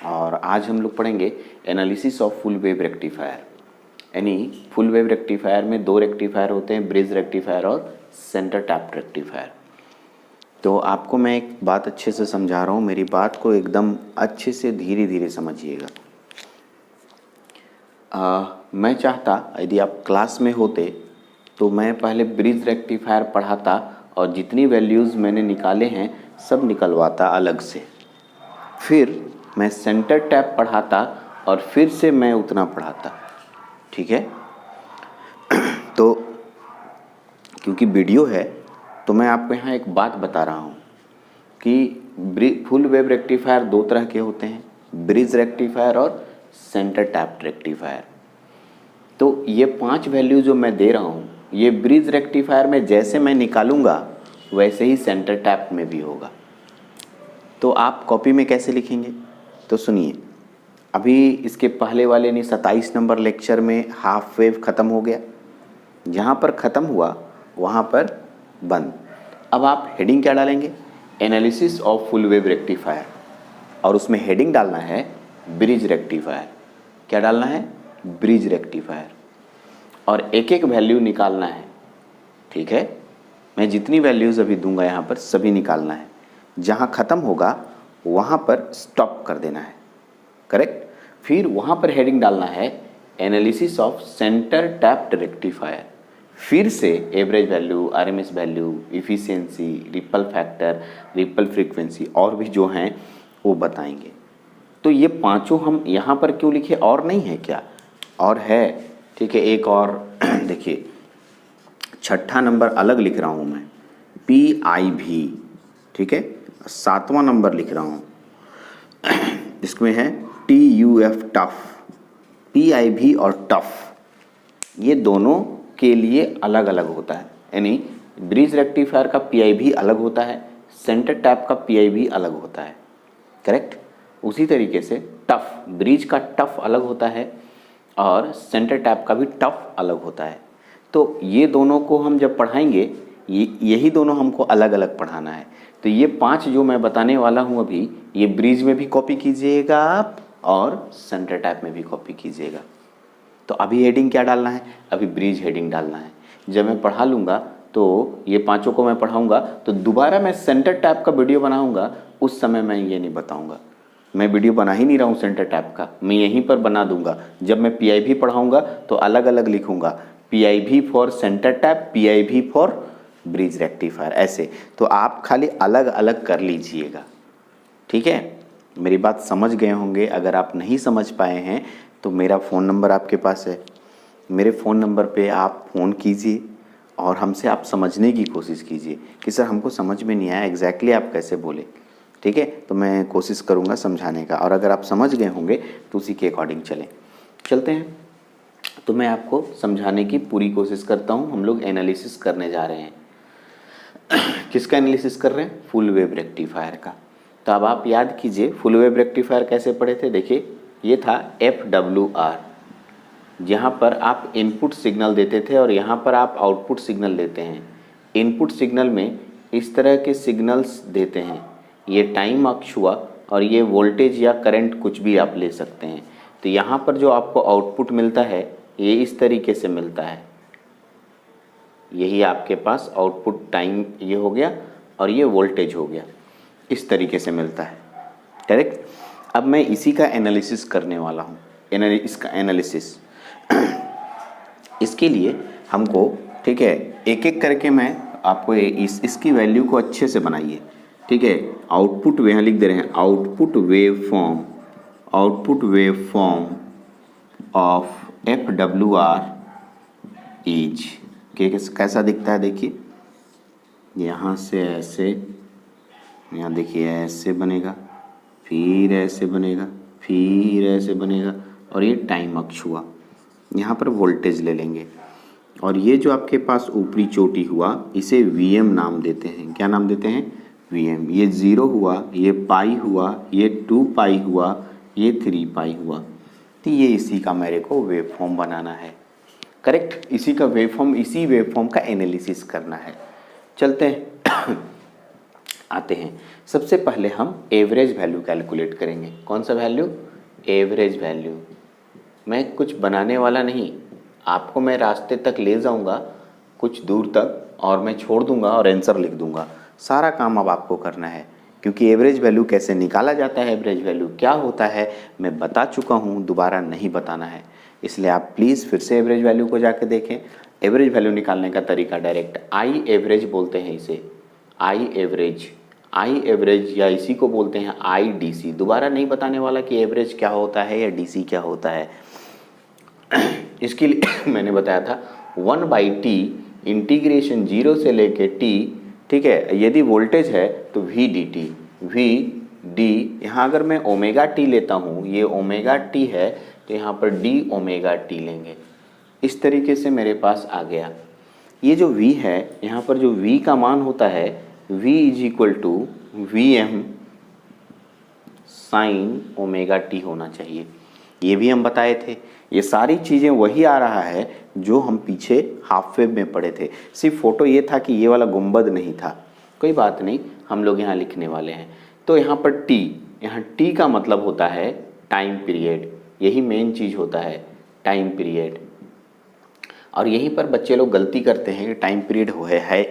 और आज हम लोग पढ़ेंगे analysis of full wave rectifier. यानी फुल वेव रेक्टिफायर में दो रेक्टिफायर होते हैं, ब्रिज रेक्टिफायर और सेंटर टैप रेक्टिफायर। तो आपको मैं एक बात अच्छे से समझा रहा हूँ, मेरी बात को एकदम अच्छे से धीरे धीरे समझिएगा। मैं चाहता यदि आप क्लास में होते तो मैं पहले ब्रिज रेक्टिफायर पढ़ाता और जितनी वैल्यूज़ मैंने निकाले हैं सब निकलवाता अलग से, फिर मैं सेंटर टैप पढ़ाता और फिर से मैं उतना पढ़ाता। ठीक है? तो क्योंकि वीडियो है तो मैं आपको यहाँ एक बात बता रहा हूँ कि फुल वेव रेक्टिफायर दो तरह के होते हैं, ब्रिज रेक्टिफायर और सेंटर टैप रेक्टिफायर। तो ये 5 वैल्यू जो मैं दे रहा हूँ ये ब्रिज रेक्टिफायर में जैसे मैं निकालूंगा वैसे ही सेंटर टैप में भी होगा। तो आप कॉपी में कैसे लिखेंगे? तो सुनिए, अभी इसके पहले वाले ने 27 नंबर लेक्चर में हाफ वेव ख़त्म हो गया, जहाँ पर ख़त्म हुआ वहाँ पर बंद। अब आप हेडिंग क्या डालेंगे? Analysis of full wave rectifier, और उसमें हेडिंग डालना है ब्रिज रेक्टिफायर। क्या डालना है? ब्रिज रेक्टिफायर, और एक एक वैल्यू निकालना है। ठीक है? मैं जितनी वैल्यूज़ अभी दूंगा यहाँ पर सभी निकालना है, जहाँ ख़त्म होगा वहाँ पर स्टॉप कर देना है। करेक्ट? फिर वहाँ पर हेडिंग डालना है analysis of centre tapped rectifier. फिर से average value, RMS value, efficiency, ripple factor, ripple frequency और भी जो हैं वो बताएंगे। तो ये पांचों हम यहाँ पर क्यों लिखे? और नहीं है क्या? और है। ठीक है, एक और देखिए, 6ठा नंबर अलग लिख रहा हूँ मैं, PIV। ठीक है, 7वां नंबर लिख रहा हूँ, इसमें है TUF, टफ। PIV और टफ ये दोनों के लिए अलग अलग होता है। यानी ब्रिज रेक्टिफायर का PIV अलग होता है, सेंटर टैप का PIV अलग होता है। करेक्ट? उसी तरीके से टफ, ब्रिज का टफ अलग होता है और सेंटर टैप का भी टफ अलग होता है। तो ये दोनों को हम जब पढ़ाएंगे, यही दोनों हमको अलग अलग पढ़ाना है। तो ये 5 जो मैं बताने वाला हूँ अभी, ये ब्रिज में भी कॉपी कीजिएगा आप और सेंटर टैप में भी कॉपी कीजिएगा। तो अभी हेडिंग क्या डालना है? अभी ब्रिज हेडिंग डालना है। जब मैं पढ़ा लूँगा तो ये 5 को मैं पढ़ाऊँगा तो दोबारा मैं सेंटर टैप का वीडियो बनाऊँगा, उस समय मैं ये नहीं बताऊँगा। मैं वीडियो बना ही नहीं रहा हूँ सेंटर टैप का, मैं यहीं पर बना दूंगा। जब मैं PIV पढ़ाऊँगा तो अलग अलग लिखूँगा, PIV for centre tap, PIV for bridge rectifier, ऐसे। तो आप खाली अलग अलग कर लीजिएगा। ठीक है? मेरी बात समझ गए होंगे। अगर आप नहीं समझ पाए हैं तो मेरा फ़ोन नंबर आपके पास है, मेरे फ़ोन नंबर पे आप फ़ोन कीजिए और हमसे आप समझने की कोशिश कीजिए कि सर हमको समझ में नहीं आया एग्जैक्टली आप कैसे बोले। ठीक है? तो मैं कोशिश करूँगा समझाने का, और अगर आप समझ गए होंगे तो उसी के अकॉर्डिंग चलते हैं। तो मैं आपको समझाने की पूरी कोशिश करता हूँ। हम लोग एनालिसिस करने जा रहे हैं। किसका एनालिसिस कर रहे हैं? फुल वेव रेक्टिफायर का। तो अब आप याद कीजिए फुल वेव रेक्टिफायर कैसे पढ़े थे। देखिए, ये था FWR, जहाँ पर आप इनपुट सिग्नल देते थे और यहाँ पर आप आउटपुट सिग्नल देते हैं। इनपुट सिग्नल में इस तरह के सिग्नल्स देते हैं, ये टाइम अक्ष हुआ और ये वोल्टेज या करंट कुछ भी आप ले सकते हैं। तो यहाँ पर जो आपको आउटपुट मिलता है ये इस तरीके से मिलता है, यही आपके पास आउटपुट टाइम ये हो गया और ये वोल्टेज हो गया, इस तरीके से मिलता है। करेक्ट? अब मैं इसी का एनालिसिस करने वाला हूँ, इसका एनालिसिस। इसके लिए हमको, ठीक है, एक एक करके मैं आपको इसकी वैल्यू को अच्छे से बनाइए। ठीक है? आउटपुट यहाँ लिख दे रहे हैं, output wave form of FWR is कैसा दिखता है? देखिए, यहाँ से ऐसे, यहाँ देखिए ऐसे बनेगा, फिर ऐसे बनेगा, फिर ऐसे बनेगा, और ये टाइम अक्ष हुआ। यहाँ पर वोल्टेज ले लेंगे और ये जो आपके पास ऊपरी चोटी हुआ इसे VM नाम देते हैं। क्या नाम देते हैं? VM। ये 0 हुआ, ये पाई हुआ, ये 2 पाई हुआ, ये 3 पाई हुआ। तो ये इसी का मेरे को वेव फॉर्म बनाना है। करेक्ट? इसी का वेव फॉर्म, इसी वेव फॉर्म का एनालिसिस करना है। चलते हैं। आते हैं। सबसे पहले हम एवरेज वैल्यू कैलकुलेट करेंगे। कौन सा वैल्यू? Average value. मैं कुछ बनाने वाला नहीं, आपको मैं रास्ते तक ले जाऊंगा कुछ दूर तक और मैं छोड़ दूंगा और आंसर लिख दूंगा। सारा काम अब आपको करना है, क्योंकि एवरेज वैल्यू कैसे निकाला जाता है, एवरेज वैल्यू क्या होता है मैं बता चुका हूँ, दोबारा नहीं बताना है। इसलिए आप प्लीज़ फिर से एवरेज वैल्यू को जाके देखें। एवरेज वैल्यू निकालने का तरीका डायरेक्ट आई एवरेज बोलते हैं इसे, आई एवरेज या इसी को बोलते हैं आई डी सी। दोबारा नहीं बताने वाला कि एवरेज क्या होता है या डी सी क्या होता है। इसके लिए मैंने बताया था 1/t इंटीग्रेशन 0 से लेके t, ठीक है। यदि वोल्टेज है तो v dt, v d, यहाँ अगर मैं ओमेगा t लेता हूँ, ये ओमेगा t है तो यहाँ पर d ओमेगा t लेंगे। इस तरीके से मेरे पास आ गया। ये जो v है, यहाँ पर जो v का मान होता है v is equal to Vm sine omega t होना चाहिए। ये भी हम बताए थे। ये सारी चीज़ें वही आ रहा है जो हम पीछे हाफ वेव में पढ़े थे। सिर्फ फोटो ये था कि ये वाला गुंबद नहीं था। कोई बात नहीं, हम लोग यहाँ लिखने वाले हैं। तो यहाँ पर t, यहाँ t का मतलब होता है टाइम पीरियड। यही मेन चीज़ होता है, टाइम पीरियड। और यहीं पर बच्चे लोग गलती करते हैं कि टाइम पीरियड है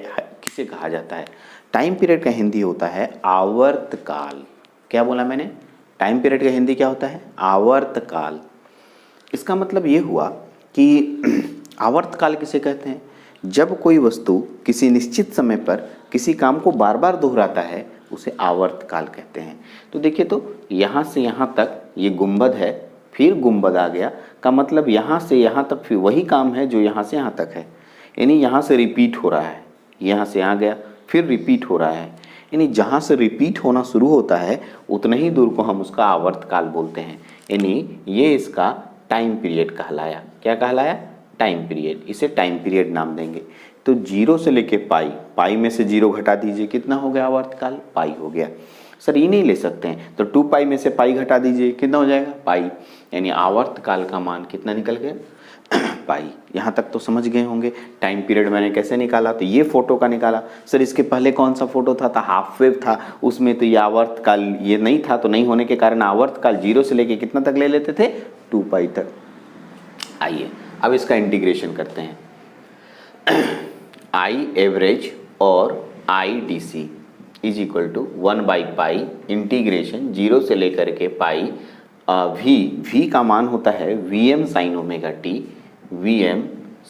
किसे कहा जाता है। टाइम पीरियड का हिंदी होता है आवर्तकाल। क्या बोला मैंने? टाइम पीरियड का हिंदी क्या होता है? आवर्तकाल। इसका मतलब ये हुआ कि आवर्तकाल किसे कहते हैं? जब कोई वस्तु किसी निश्चित समय पर किसी काम को बार बार दोहराता है उसे आवर्तकाल कहते हैं। तो देखिए, तो यहाँ से यहाँ तक ये गुंबद है, फिर गुंबद आ गया, का मतलब यहाँ से यहाँ तक फिर वही काम है जो यहाँ से यहाँ तक है। यानी यहाँ से रिपीट हो रहा है, यहाँ से यहाँ गया फिर रिपीट हो रहा है। यानी जहाँ से रिपीट होना शुरू होता है उतना ही दूर को हम उसका आवर्तकाल बोलते हैं। यानी ये इसका टाइम पीरियड कहलाया। क्या कहलाया? Time period. इसे टाइम पीरियड नाम देंगे। तो 0 से लेके पाई, पाई में से 0 घटा दीजिए, कितना हो गया आवर्तकाल? पाई हो गया। सर ये नहीं ले सकते हैं, तो 2 पाई में से पाई घटा दीजिए, कितना हो जाएगा? पाई। यानी आवर्तकाल का मान कितना निकल गया? पाई। यहाँ तक तो समझ गए होंगे टाइम पीरियड मैंने कैसे निकाला। तो ये फोटो का निकाला। सर इसके पहले कौन सा फोटो था? हाफ वेव था, उसमें तो ये आवर्तकाल ये नहीं था, तो नहीं होने के कारण आवर्तकाल 0 से लेके कितना तक ले लेते थे? 2 पाई तक। आइए अब इसका इंटीग्रेशन करते हैं। आई एवरेज और I D C is equal to 1/पाई इंटीग्रेशन 0 से लेकर के पाई v का मान होता है Vm sine omega t, Vm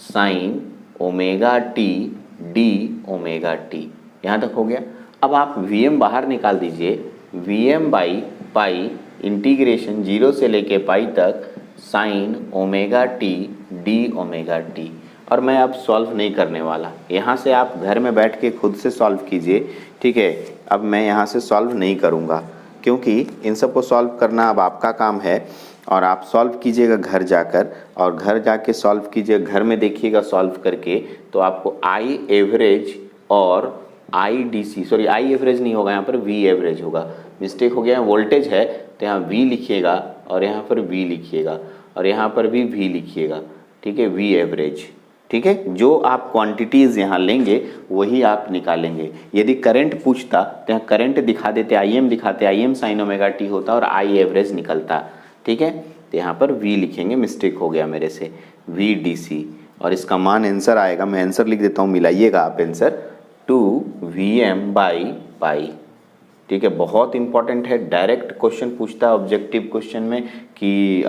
sine omega t d omega t। यहाँ तक हो गया। अब आप Vm बाहर निकाल दीजिए, Vm/पाई इंटीग्रेशन 0 से लेके पाई तक sign omega t d omega t। और मैं अब सॉल्व नहीं करने वाला, यहाँ से आप घर में बैठ के खुद से सॉल्व कीजिए, ठीक है। अब मैं यहाँ से सॉल्व नहीं करूँगा, क्योंकि इन सब को सॉल्व करना अब आपका काम है। और आप सॉल्व कीजिएगा घर जाकर, और घर जाके सॉल्व कीजिएगा, घर में देखिएगा सॉल्व करके, तो आपको आई एवरेज और I D C, sorry I average नहीं होगा, यहाँ पर वी एवरेज होगा। मिस्टेक हो गया, वोल्टेज है तो यहाँ वी लिखिएगा और यहाँ पर वी लिखिएगा और यहाँ पर भी वी लिखिएगा, ठीक है। वी एवरेज, ठीक है। जो आप क्वांटिटीज़ यहाँ लेंगे वही आप निकालेंगे। यदि करंट पूछता तो यहाँ करंट दिखा देते, IM दिखाते, IM साइन ओमेगा टी होता और आई एवरेज निकलता, ठीक है। तो यहाँ पर V लिखेंगे, मिस्टेक हो गया मेरे से, VDC, और इसका मान आंसर आएगा, मैं आंसर लिख देता हूँ, मिलाइएगा आप आंसर, 2Vm/पाई, ठीक है। बहुत इंपॉर्टेंट है, डायरेक्ट क्वेश्चन पूछता है ऑब्जेक्टिव क्वेश्चन में कि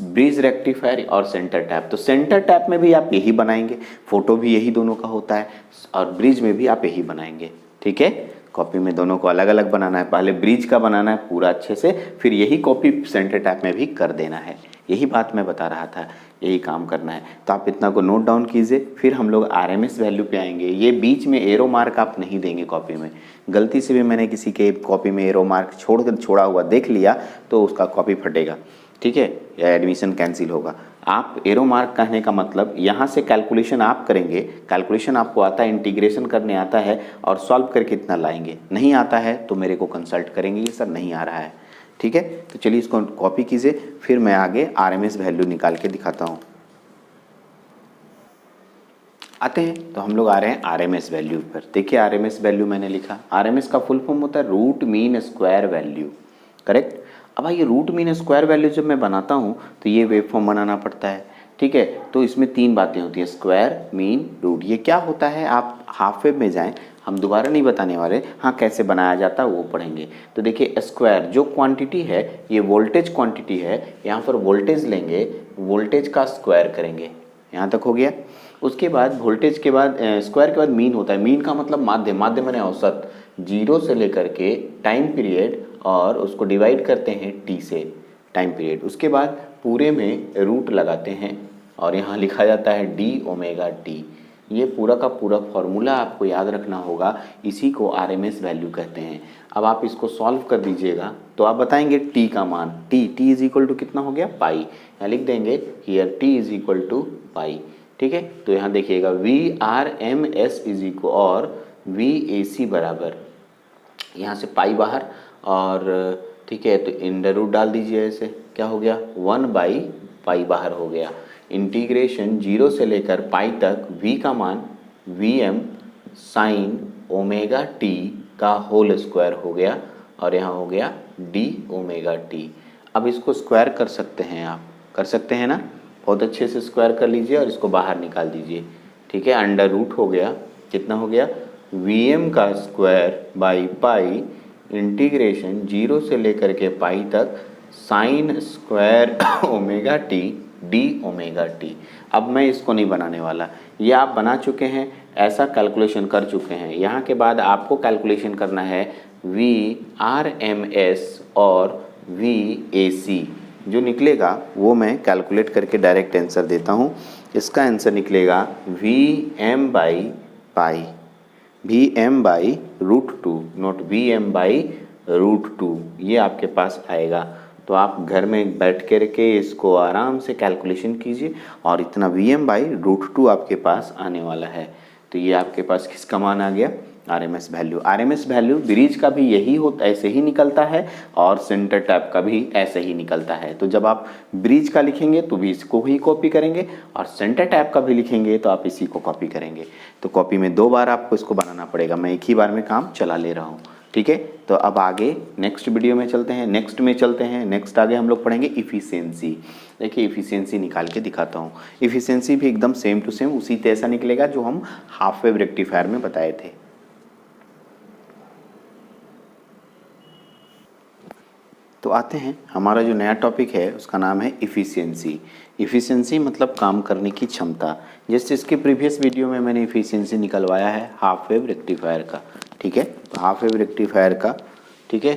ब्रिज रेक्टिफायर और सेंटर टैप। तो सेंटर टैप में भी आप यही बनाएंगे, फोटो भी यही दोनों का होता है, और ब्रिज में भी आप यही बनाएंगे, ठीक है। कॉपी में दोनों को अलग अलग बनाना है, पहले ब्रिज का बनाना है पूरा अच्छे से, फिर यही कॉपी सेंटर टैप में भी कर देना है। यही बात मैं बता रहा था, यही काम करना है। तो आप इतना को नोट डाउन कीजिए, फिर हम लोग RMS वैल्यू पे आएंगे। ये बीच में एरो मार्क आप नहीं देंगे कॉपी में। गलती से भी मैंने किसी के कॉपी में एरो मार्क छोड़ा हुआ देख लिया तो उसका कॉपी फटेगा, ठीक है, या एडमिशन कैंसिल होगा। आप एरो मार्क कहने का मतलब यहाँ से कैलकुलेशन आप करेंगे, कैलकुलेशन आपको आता है, इंटीग्रेशन करने आता है, और सॉल्व करके इतना लाएंगे। नहीं आता है तो मेरे को कंसल्ट करेंगे, ये सर नहीं आ रहा है, ठीक है। तो चलिए इसको कॉपी कीजिए, फिर मैं आगे RMS वैल्यू निकाल के दिखाता हूँ। आते हैं तो हम लोग आ रहे हैं आरएमएस वैल्यू पर। देखिए आरएमएस वैल्यू मैंने लिखा, आरएमएस का फुल फॉर्म होता है root mean square value, correct. अब भाई ये रूट मीन स्क्वायर वैल्यू जब मैं बनाता हूँ तो ये वेव फॉर्म बनाना पड़ता है, ठीक है। तो इसमें तीन बातें होती हैं, स्क्वायर, मीन, रूट। ये क्या होता है आप हाफ वेव में जाएं, हम दोबारा नहीं बताने वाले, हाँ कैसे बनाया जाता है वो पढ़ेंगे। तो देखिए स्क्वायर जो क्वांटिटी है ये वोल्टेज क्वांटिटी है, यहाँ पर वोल्टेज लेंगे, वोल्टेज का स्क्वायर करेंगे, यहाँ तक हो गया। उसके बाद वोल्टेज के बाद स्क्वायर के बाद मीन होता है, मीन का मतलब माध्य, माध्य माने औसत, जीरो से लेकर के टाइम पीरियड और उसको डिवाइड करते हैं टी से, टाइम पीरियड। उसके बाद पूरे में रूट लगाते हैं और यहाँ लिखा जाता है डी ओमेगा टी। ये पूरा का पूरा फॉर्मूला आपको याद रखना होगा, इसी को आरएमएस वैल्यू कहते हैं। अब आप इसको सॉल्व कर दीजिएगा तो आप बताएंगे टी का मान, टी इज इक्वल टू कितना हो गया, पाई। यहाँ लिख देंगे here T is equal to pi, ठीक है। तो यहाँ देखिएगा V R M S is equal और वी ए सी बराबर, यहाँ से पाई बाहर और ठीक है, तो इंडर रूट डाल दीजिए, ऐसे क्या हो गया 1/पाई बाहर हो गया। इंटीग्रेशन जीरो से लेकर पाई तक v का मान V M sine omega T का होल स्क्वायर हो गया और यहाँ हो गया डी ओमेगा टी। अब इसको स्क्वायर कर सकते हैं, आप कर सकते हैं ना, बहुत अच्छे से स्क्वायर कर लीजिए और इसको बाहर निकाल दीजिए, ठीक है। अंडर रूट हो गया, कितना हो गया वी एम का square by pi integration zero से लेकर के पाई तक sine square omega T D omega T. अब मैं इसको नहीं बनाने वाला, ये आप बना चुके हैं, ऐसा कैलकुलेशन कर चुके हैं। यहाँ के बाद आपको कैलकुलेशन करना है वी आर एम एस और वी ए सी, जो निकलेगा वो मैं कैलकुलेट करके डायरेक्ट आंसर देता हूँ। इसका आंसर निकलेगा V M by pi, V M by √2, not V M by √2, ये आपके पास आएगा। तो आप घर में बैठ कर के इसको आराम से कैलकुलेशन कीजिए और इतना वी एम बाई √2 आपके पास आने वाला है। तो ये आपके पास किसका मान आ गया, RMS value. RMS value bridge का भी यही होता, ऐसे ही निकलता है और सेंटर टैप का भी ऐसे ही निकलता है। तो जब आप ब्रिज का लिखेंगे तो भी इसको ही कॉपी करेंगे और सेंटर टैप का भी लिखेंगे तो आप इसी को कॉपी करेंगे। तो कॉपी में 2 बार आपको इसको बनाना पड़ेगा, मैं एक ही बार में काम चला ले रहा हूँ, ठीक है। तो अब आगे नेक्स्ट वीडियो में चलते हैं, नेक्स्ट आगे हम लोग पढ़ेंगे इफ़िशियंसी। देखिए इफ़िशियंसी निकाल के दिखाता हूँ। इफ़िशियंसी भी एकदम सेम टू सेम उसी तैसा निकलेगा जो हम हाफ वेव रेक्टिफायर में बताए थे। तो आते हैं, हमारा जो नया टॉपिक है उसका नाम है इफ़िशियंसी। इफ़िशियंसी मतलब काम करने की क्षमता। जैसे इसके प्रीवियस वीडियो में मैंने इफ़िशियंसी निकलवाया है हाफ वेव रेक्टिफायर का, ठीक है, हाफ वेव रेक्टिफायर का, ठीक है।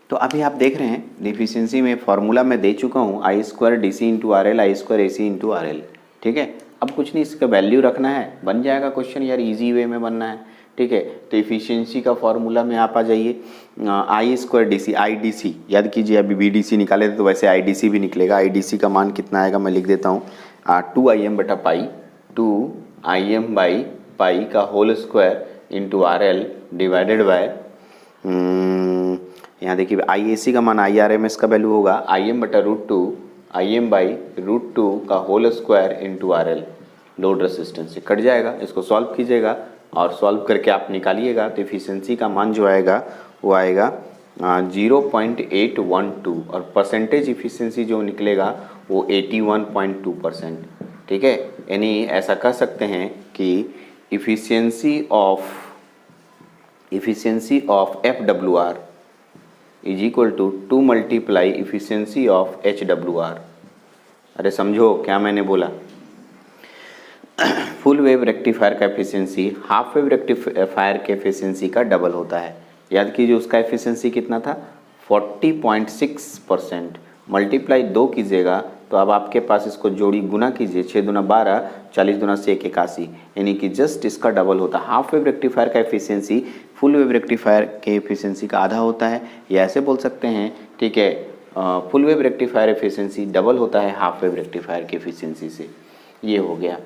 तो अभी आप देख रहे हैं इफ़िशियंसी में फॉर्मूला मैं दे चुका हूँ, I² DC into RL, I² AC into RL, ठीक है। अब कुछ नहीं, इसका वैल्यू रखना है, बन जाएगा क्वेश्चन यार, इजी वे में बनना है, ठीक है। तो इफ़िशियंसी का फॉर्मूला में आप आ जाइए, I² DC, IDC याद कीजिए, अभी BDC निकाले थे तो वैसे IDC भी निकलेगा। IDC का मान कितना आएगा मैं लिख देता हूँ, 2Im/पाई, 2Im/पाई का whole square into RL divided by, यहाँ देखिए IAC का मान IRMS का वैल्यू होगा Im/√2, Im/√2 का whole square into RL, load resistance से कट जाएगा। इसको सॉल्व कीजिएगा और सॉल्व करके आप निकालिएगा तो इफ़िशियंसी का मान जो आएगा वो आएगा 0.812 और परसेंटेज इफ़िशियंसी जो निकलेगा वो 81.2%, ठीक है। यानी ऐसा कह सकते हैं कि efficiency of FWR is equal to 2 multiply efficiency of HWR। अरे समझो क्या मैंने बोला, फुल वेव रेक्टिफायर का एफिशिएंसी हाफ वेव रेक्टिफायर के एफिशिएंसी का डबल होता है। याद कीजिए उसका एफिशिएंसी कितना था 40.6%, मल्टीप्लाई 2 कीजिएगा तो अब आपके पास इसको जोड़ी गुना कीजिए, 6 दूना 12, 40 दूना से 81, यानी कि जस्ट इसका डबल होता है। हाफ वेव रेक्टिफायर का एफिशिएंसी फुल वेव रेक्टिफायर के एफिशिएंसी का आधा होता है, या ऐसे बोल सकते हैं, ठीक है, full wave rectifier efficiency double होता है हाफ वेव रेक्टिफायर की एफिशिएंसी से। ये हो गया।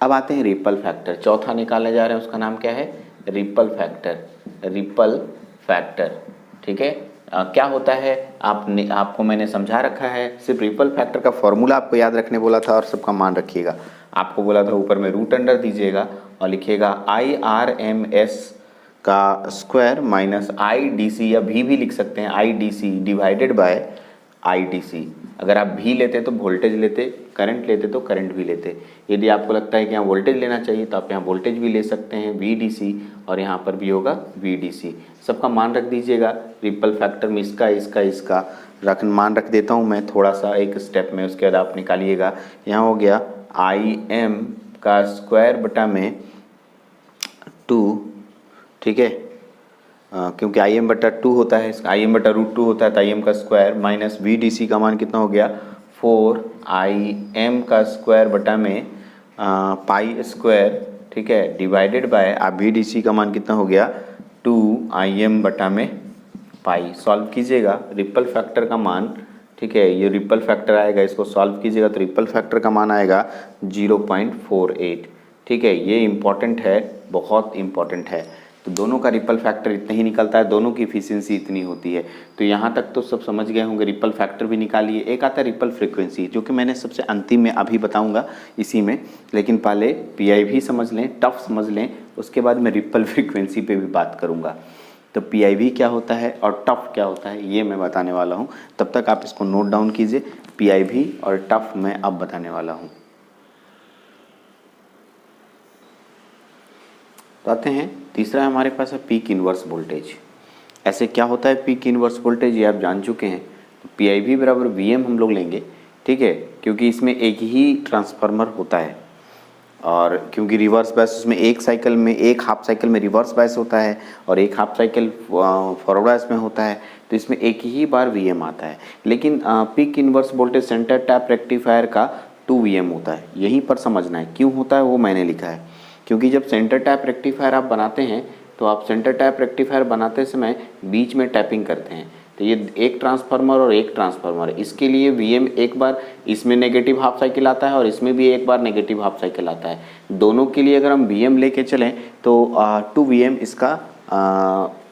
अब आते हैं रिपल फैक्टर, चौथा निकालने जा रहे हैं, उसका नाम क्या है रिपल फैक्टर, रिपल फैक्टर, ठीक है। क्या होता है आपको मैंने समझा रखा है। सिर्फ रिपल फैक्टर का फॉर्मूला आपको याद रखने बोला था और सबका मान रखिएगा। आपको बोला था ऊपर में रूट अंडर दीजिएगा और लिखिएगा IRMS का स्क्वायर माइनस IDC, या भी लिख सकते हैं IDC डिवाइडेड बाय IDC। अगर आप भी लेते तो वोल्टेज लेते, करंट लेते तो करंट भी लेते। यदि आपको लगता है कि यहाँ वोल्टेज लेना चाहिए तो आप यहाँ वोल्टेज भी ले सकते हैं VDC, और यहाँ पर भी होगा VDC। सबका मान रख दीजिएगा। रिपल फैक्टर में इसका मान रख देता हूँ मैं थोड़ा सा एक स्टेप में, उसके बाद आप निकालिएगा। यहाँ हो गया IM का स्क्वायर बटा में 2, ठीक है, क्योंकि IM बटा 2 होता है, IM बटा रूट 2 होता है, तो IM का स्क्वायर माइनस VDC का मान कितना हो गया 4IM का स्क्वायर बटा में पाई स्क्वायर, ठीक है, डिवाइडेड बाय VDC का मान कितना हो गया 2IM बटा में पाई। सॉल्व कीजिएगा रिपल फैक्टर का मान, ठीक है, ये रिपल फैक्टर आएगा, इसको सॉल्व कीजिएगा तो रिपल फैक्टर का मान आएगा 0.48। ठीक है, ये इम्पॉर्टेंट है, बहुत इम्पॉर्टेंट है। तो दोनों का रिपल फैक्टर इतना ही निकलता है, दोनों की इफिशियंसी इतनी होती है। तो यहाँ तक तो सब समझ गए होंगे। रिपल फैक्टर भी निकालिए। एक आता है रिपल फ्रीक्वेंसी, जो कि मैंने सबसे अंतिम में अभी बताऊँगा इसी में, लेकिन पहले PIV समझ लें, टफ समझ लें, उसके बाद मैं रिपल फ्रीक्वेंसी पे भी बात करूँगा। तो PIV क्या होता है और टफ क्या होता है ये मैं बताने वाला हूँ। तब तक आप इसको नोट डाउन कीजिए। PIV और टफ मैं अब बताने वाला हूँ। तो आते हैं, तीसरा हमारे पास है पीक इनवर्स वोल्टेज। ऐसे क्या होता है पीक इनवर्स वोल्टेज, ये आप जान चुके हैं। तो PIV बराबर VM हम लोग लेंगे, ठीक है, क्योंकि इसमें एक ही ट्रांसफार्मर होता है, और क्योंकि रिवर्स बायस उसमें एक हाफ साइकिल में रिवर्स बायस होता है और एक हाफ साइकिल फॉरवर्ड बायस में होता है, तो इसमें एक ही बार VM आता है। लेकिन peak inverse voltage centre tap rectifier का 2 VM होता है। यहीं पर समझना है क्यों होता है, वो मैंने लिखा है। क्योंकि जब सेंटर टैप रेक्टिफायर आप बनाते हैं तो आप सेंटर टैप रेक्टिफायर बनाते समय बीच में टैपिंग करते हैं। तो ये एक ट्रांसफार्मर और एक ट्रांसफार्मर है, इसके लिए VM एक बार इसमें नेगेटिव हाफ साइकिल आता है और इसमें भी एक बार नेगेटिव हाफ साइकिल आता है। दोनों के लिए अगर हम VM लेके चलें तो 2 VM इसका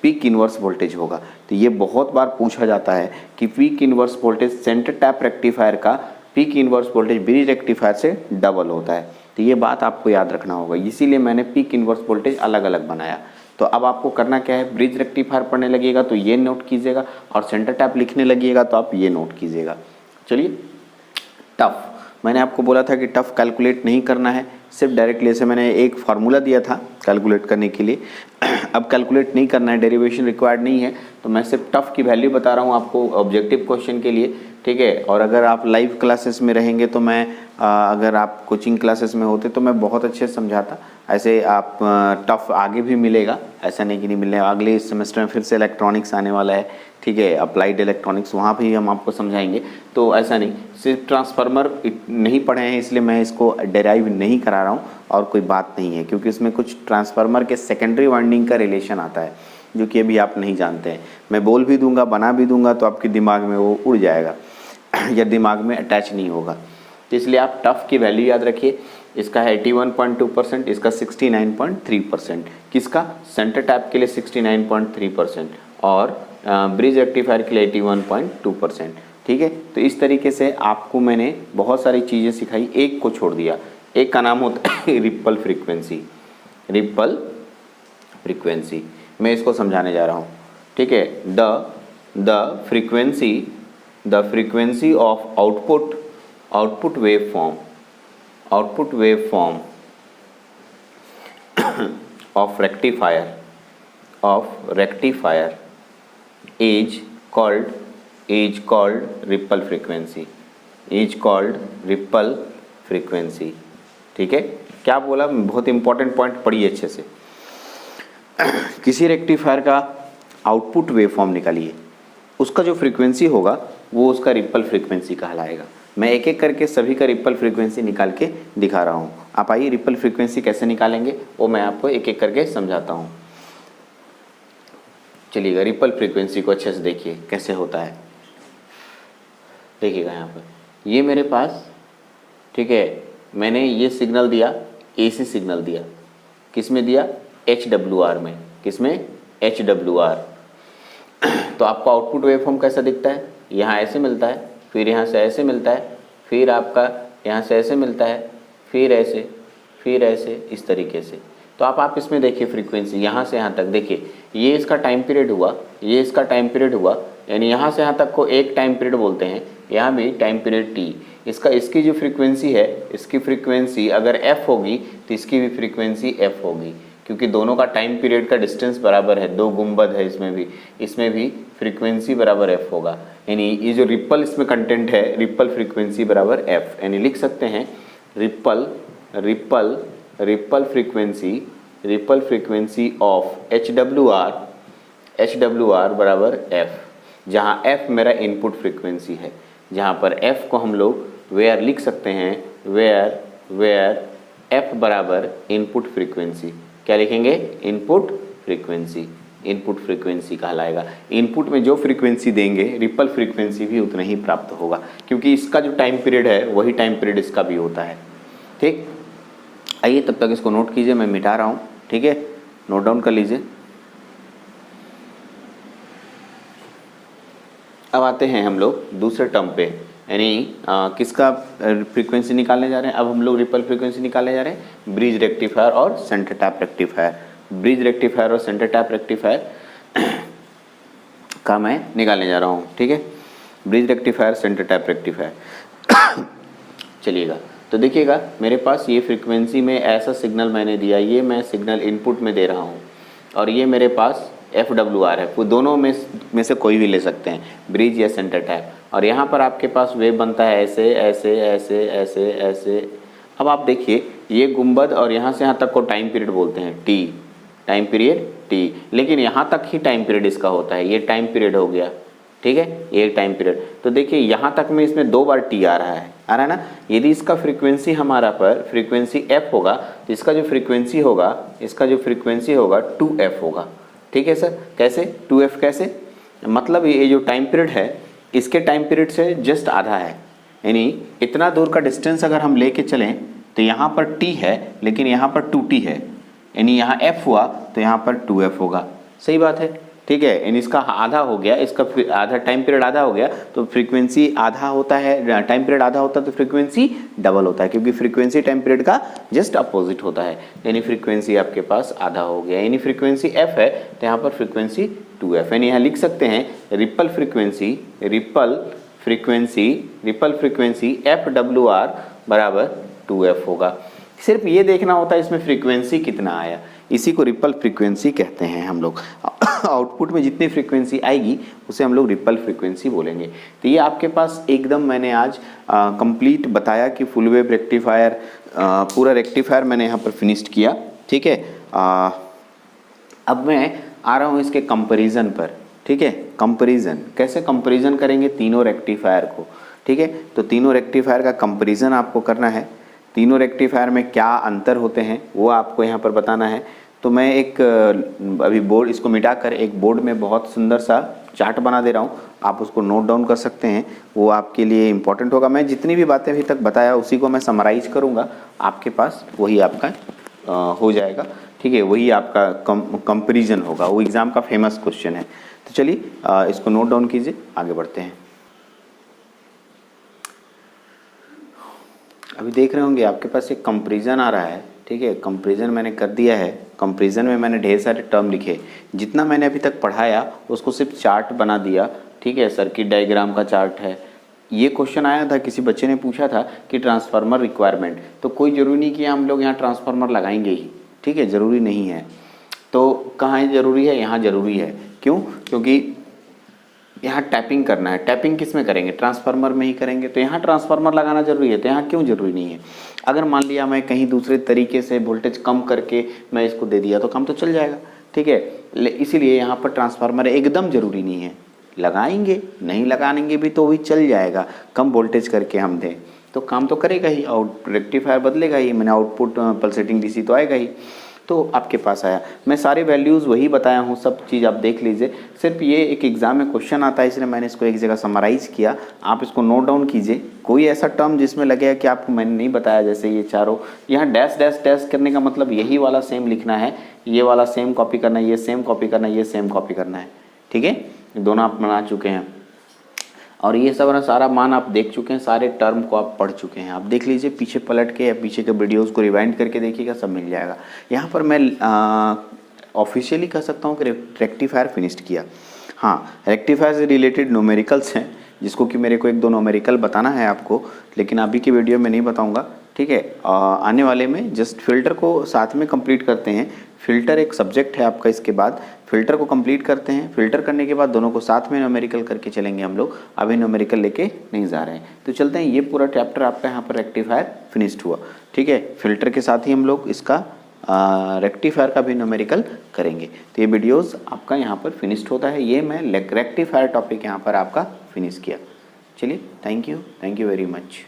पीक इनवर्स वोल्टेज होगा। तो ये बहुत बार पूछा जाता है कि peak inverse voltage centre tap rectifier का peak inverse voltage bridge rectifier से डबल होता है। तो ये बात आपको याद रखना होगा, इसीलिए मैंने पीक इनवर्स वोल्टेज अलग अलग बनाया। तो अब आपको करना क्या है, ब्रिज रेक्टिफायर पढ़ने लगिएगा तो ये नोट कीजिएगा, और सेंटर टैप लिखने लगिएगा तो आप ये नोट कीजिएगा। चलिए, टफ मैंने आपको बोला था कि टफ कैलकुलेट नहीं करना है, सिर्फ डायरेक्टली ऐसे मैंने एक फार्मूला दिया था कैलकुलेट करने के लिए। अब कैलकुलेट नहीं करना है, डेरिवेशन रिक्वायर्ड नहीं है, तो मैं सिर्फ टफ की वैल्यू बता रहा हूँ आपको ऑब्जेक्टिव क्वेश्चन के लिए, ठीक है। और अगर आप लाइव क्लासेस में रहेंगे तो मैं अगर आप कोचिंग क्लासेस में होते तो मैं बहुत अच्छे से समझाता। ऐसे आप टफ आगे भी मिलेगा, ऐसा नहीं कि नहीं मिलेगा। अगले सेमेस्टर में फिर से इलेक्ट्रॉनिक्स आने वाला है, ठीक है, अप्लाइड इलेक्ट्रॉनिक्स, वहाँ भी हम आपको समझाएंगे। तो ऐसा नहीं, सिर्फ ट्रांसफार्मर नहीं पढ़े हैं इसलिए मैं इसको डेराइव नहीं करा रहा हूँ, और कोई बात नहीं है, क्योंकि इसमें कुछ ट्रांसफार्मर के सेकेंडरी वाइंडिंग का रिलेशन आता है जो कि अभी आप नहीं जानते हैं। मैं बोल भी दूंगा, बना भी दूंगा, तो आपके दिमाग में वो उड़ जाएगा या दिमाग में अटैच नहीं होगा। तो इसलिए आप टफ की वैल्यू याद रखिए। इसका है 81.2%, इसका 69.3%, किसका, सेंटर टैप के लिए 69.3% और ब्रिज रेक्टिफायर के लिए 81.2%, ठीक है। तो इस तरीके से आपको मैंने बहुत सारी चीज़ें सिखाई, एक को छोड़ दिया। एक का नाम होता है रिपल फ्रीक्वेंसी। रिपल फ्रीक्वेंसी मैं इसको समझाने जा रहा हूँ, ठीक है। The frequency of output waveform of rectifier is called ripple frequency, ठीक है। क्या बोला, बहुत इंपॉर्टेंट पॉइंट पढ़िए अच्छे से। किसी रेक्टिफायर का आउटपुट वेवफॉर्म निकालिए, उसका जो फ्रीक्वेंसी होगा वो उसका रिपल फ्रीक्वेंसी कहलाएगा। मैं एक एक करके सभी का रिपल फ्रीक्वेंसी निकाल के दिखा रहा हूँ। आप आइए, रिपल फ्रीक्वेंसी कैसे निकालेंगे वो मैं आपको एक एक करके समझाता हूँ। चलिएगा, रिपल फ्रीक्वेंसी को अच्छे से देखिए कैसे होता है। देखिएगा यहाँ पर, ये मेरे पास, ठीक है, मैंने ये सिग्नल दिया, AC सिग्नल दिया, किस में दिया, HWR में, किस में, HWR। तो आपको आउटपुट वेवफॉर्म कैसा दिखता है, यहाँ ऐसे मिलता है, फिर यहाँ से ऐसे मिलता है, फिर आपका यहाँ से ऐसे मिलता है, फिर ऐसे, फिर ऐसे, इस तरीके से। तो आप इसमें देखिए फ्रीक्वेंसी यहाँ से यहाँ तक देखिए, ये इसका टाइम पीरियड हुआ, ये इसका टाइम पीरियड हुआ, यानी यहाँ से यहाँ तक को एक टाइम पीरियड बोलते हैं, यहाँ भी टाइम पीरियड टी। इसकी जो फ्रीक्वेंसी है, इसकी फ्रीक्वेंसी अगर एफ होगी तो इसकी भी फ्रीक्वेंसी एफ होगी, क्योंकि दोनों का टाइम पीरियड का डिस्टेंस बराबर है, दो गुंबद है इसमें भी फ्रीक्वेंसी बराबर एफ होगा। यानी ये जो रिपल इसमें कंटेंट है, रिपल फ्रीक्वेंसी बराबर एफ, यानी लिख सकते हैं ripple frequency of H W R बराबर एफ, जहाँ एफ मेरा इनपुट फ्रीक्वेंसी है, जहाँ पर एफ को हम लोग वेयर लिख सकते हैं, वेयर एफ बराबर इनपुट फ्रीक्वेंसी। क्या लिखेंगे, इनपुट फ्रीक्वेंसी कहलाएगा। इनपुट में जो फ्रीक्वेंसी देंगे रिपल फ्रीक्वेंसी भी उतना ही प्राप्त होगा, क्योंकि इसका जो टाइम पीरियड है वही टाइम पीरियड इसका भी होता है। ठीक, आइए तब तक इसको नोट कीजिए, मैं मिटा रहा हूँ, ठीक है, नोट डाउन कर लीजिए। अब आते हैं हम लोग दूसरे टर्म पे, यानी किसका फ्रीक्वेंसी निकालने जा रहे हैं। अब हम लोग रिपल फ्रीक्वेंसी निकालने जा रहे हैं ब्रिज रेक्टिफायर और centre tap rectifier. Bridge rectifier और सेंटर टैप रेक्टिफायर का मैं निकालने जा रहा हूँ, ठीक है, bridge rectifier, centre tap rectifier. चलिएगा, तो देखिएगा मेरे पास ये फ्रीक्वेंसी में ऐसा सिग्नल मैंने दिया, ये मैं सिग्नल इनपुट में दे रहा हूँ, और ये मेरे पास FWR है, वो दोनों में से कोई भी ले सकते हैं, ब्रिज या सेंटर टैप। और यहाँ पर आपके पास वेव बनता है ऐसे ऐसे ऐसे ऐसे ऐसे। अब आप देखिए ये गुंबद और यहाँ से यहाँ तक को टाइम पीरियड बोलते हैं टी, टाइम पीरियड टी, लेकिन यहाँ तक ही टाइम पीरियड इसका होता है, ये टाइम पीरियड हो गया, ठीक है, ये टाइम पीरियड। तो देखिए यहाँ तक में इसमें 2 बार टी आ रहा है ना। यदि इसका फ्रीक्वेंसी हमारा पर फ्रीक्वेंसी एफ होगा तो इसका जो फ्रीक्वेंसी होगा 2f होगा, ठीक है सर। कैसे 2f, कैसे, मतलब ये जो टाइम पीरियड है इसके टाइम पीरियड से जस्ट आधा है, यानी इतना दूर का डिस्टेंस अगर हम लेके चलें तो यहाँ पर t है लेकिन यहाँ पर 2t है, यानी यहाँ f हुआ तो यहाँ पर 2f होगा। सही बात है, ठीक है, यानी इसका आधा हो गया, इसका आधा टाइम पीरियड आधा हो गया तो फ्रीक्वेंसी आधा होता है, टाइम पीरियड आधा होता है तो फ्रीक्वेंसी डबल होता है, क्योंकि फ्रीक्वेंसी टाइम पीरियड का जस्ट अपोजिट होता है, यानी फ्रीक्वेंसी आपके पास आधा हो गया, यानी फ्रीक्वेंसी f है तो यहाँ पर फ्रीक्वेंसी 2f, यानी यहाँ लिख सकते हैं रिपल फ्रीक्वेंसी FWR बराबर 2f होगा। सिर्फ ये देखना होता है इसमें फ्रीक्वेंसी कितना आया, इसी को रिपल फ्रीक्वेंसी कहते हैं हम लोग। आउटपुट में जितनी फ्रीक्वेंसी आएगी उसे हम लोग रिपल फ्रीक्वेंसी बोलेंगे। तो ये आपके पास एकदम मैंने आज कंप्लीट बताया कि फुल वेव रेक्टिफायर, पूरा रेक्टिफायर मैंने यहाँ पर फिनिश्ड किया, ठीक है। अब मैं आ रहा हूँ इसके कंपैरिजन पर, ठीक है। कंपैरिजन कैसे कंपैरिजन करेंगे तीनों रेक्टिफायर को, ठीक है। तो तीनों रेक्टिफायर का कंपैरिजन आपको करना है, तीनों रेक्टिफायर में क्या अंतर होते हैं वो आपको यहाँ पर बताना है। तो मैं एक अभी बोर्ड, इसको मिटाकर एक बोर्ड में बहुत सुंदर सा चार्ट बना दे रहा हूँ, आप उसको नोट डाउन कर सकते हैं, वो आपके लिए इम्पोर्टेंट होगा। मैं जितनी भी बातें अभी तक बताया उसी को मैं समराइज करूँगा, आपके पास वही आपका हो जाएगा, ठीक है, वही आपका कंपैरिजन होगा, वो एग्ज़ाम का फेमस क्वेश्चन है। तो चलिए इसको नोट डाउन कीजिए, आगे बढ़ते हैं। अभी देख रहे होंगे आपके पास एक कंपैरिजन आ रहा है, ठीक है। कंपैरिजन मैंने कर दिया है, कंपैरिजन में मैंने ढेर सारे टर्म लिखे, जितना मैंने अभी तक पढ़ाया उसको सिर्फ चार्ट बना दिया, ठीक है। सर्किट डायग्राम का चार्ट है। ये क्वेश्चन आया था, किसी बच्चे ने पूछा था कि ट्रांसफार्मर रिक्वायरमेंट, तो कोई ज़रूरी नहीं कि हम लोग यहाँ ट्रांसफार्मर लगाएंगे ही, ठीक है, ज़रूरी नहीं है। तो कहाँ ज़रूरी है, यहाँ ज़रूरी है, क्यों, क्योंकि यहाँ टैपिंग करना है। टैपिंग किस में करेंगे, ट्रांसफार्मर में ही करेंगे, तो यहाँ ट्रांसफार्मर लगाना जरूरी है, तो यहाँ क्यों जरूरी नहीं है। अगर मान लिया मैं कहीं दूसरे तरीके से वोल्टेज कम करके मैं इसको दे दिया तो काम तो चल जाएगा, ठीक है। इसीलिए यहाँ पर ट्रांसफार्मर एकदम ज़रूरी नहीं है, लगाएंगे नहीं लगाएंगे भी तो भी चल जाएगा, कम वोल्टेज करके हम दें तो काम तो करेगा ही, आउट रेक्टिफायर बदलेगा ही, मैंने आउटपुट पल्सेटिंग डीसी तो आएगा ही। तो आपके पास आया, मैं सारे वैल्यूज़ वही बताया हूँ, सब चीज़ आप देख लीजिए। सिर्फ ये एक एग्ज़ाम में क्वेश्चन आता है इसलिए मैंने इसको एक जगह समराइज़ किया, आप इसको नोट डाउन कीजिए। कोई ऐसा टर्म जिसमें लगेगा कि आपको मैंने नहीं बताया, जैसे ये चारों यहाँ डैश डैश डैश करने का मतलब यही वाला सेम लिखना है, ये वाला सेम कॉपी करना है, ये सेम कॉपी करना है, ये सेम कॉपी करना है, ठीक है। दोनों आप बना चुके हैं और ये सब ना सारा मान आप देख चुके हैं, सारे टर्म को आप पढ़ चुके हैं। आप देख लीजिए पीछे पलट के या पीछे के वीडियोस को रिवाइंड करके देखिएगा, सब मिल जाएगा। यहाँ पर मैं ऑफिशियली कह सकता हूँ कि रेक्टिफायर फिनिश्ड किया। हाँ, रेक्टिफायर से रिलेटेड न्यूमेरिकल्स हैं जिसको कि मेरे को एक दो न्यूमेरिकल बताना है आपको, लेकिन अभी की वीडियो में नहीं बताऊँगा, ठीक है। आने वाले में जस्ट फिल्टर को साथ में कंप्लीट करते हैं। फिल्टर एक सब्जेक्ट है आपका, इसके बाद फिल्टर को कंप्लीट करते हैं। फिल्टर करने के बाद दोनों को साथ में न्यूमेरिकल करके चलेंगे हम लोग, अभी न्यूमेरिकल लेके नहीं जा रहे हैं। तो चलते हैं, ये पूरा चैप्टर आपका यहाँ पर रेक्टिफायर फिनिश्ड हुआ, ठीक है। फिल्टर के साथ ही हम लोग इसका रेक्टिफायर का भी न्यूमेरिकल करेंगे। तो ये वीडियोस आपका यहाँ पर फिनिश्ड होता है। ये मैं रेक्टिफायर टॉपिक यहाँ पर आपका फिनिश किया। चलिए, थैंक यू वेरी मच।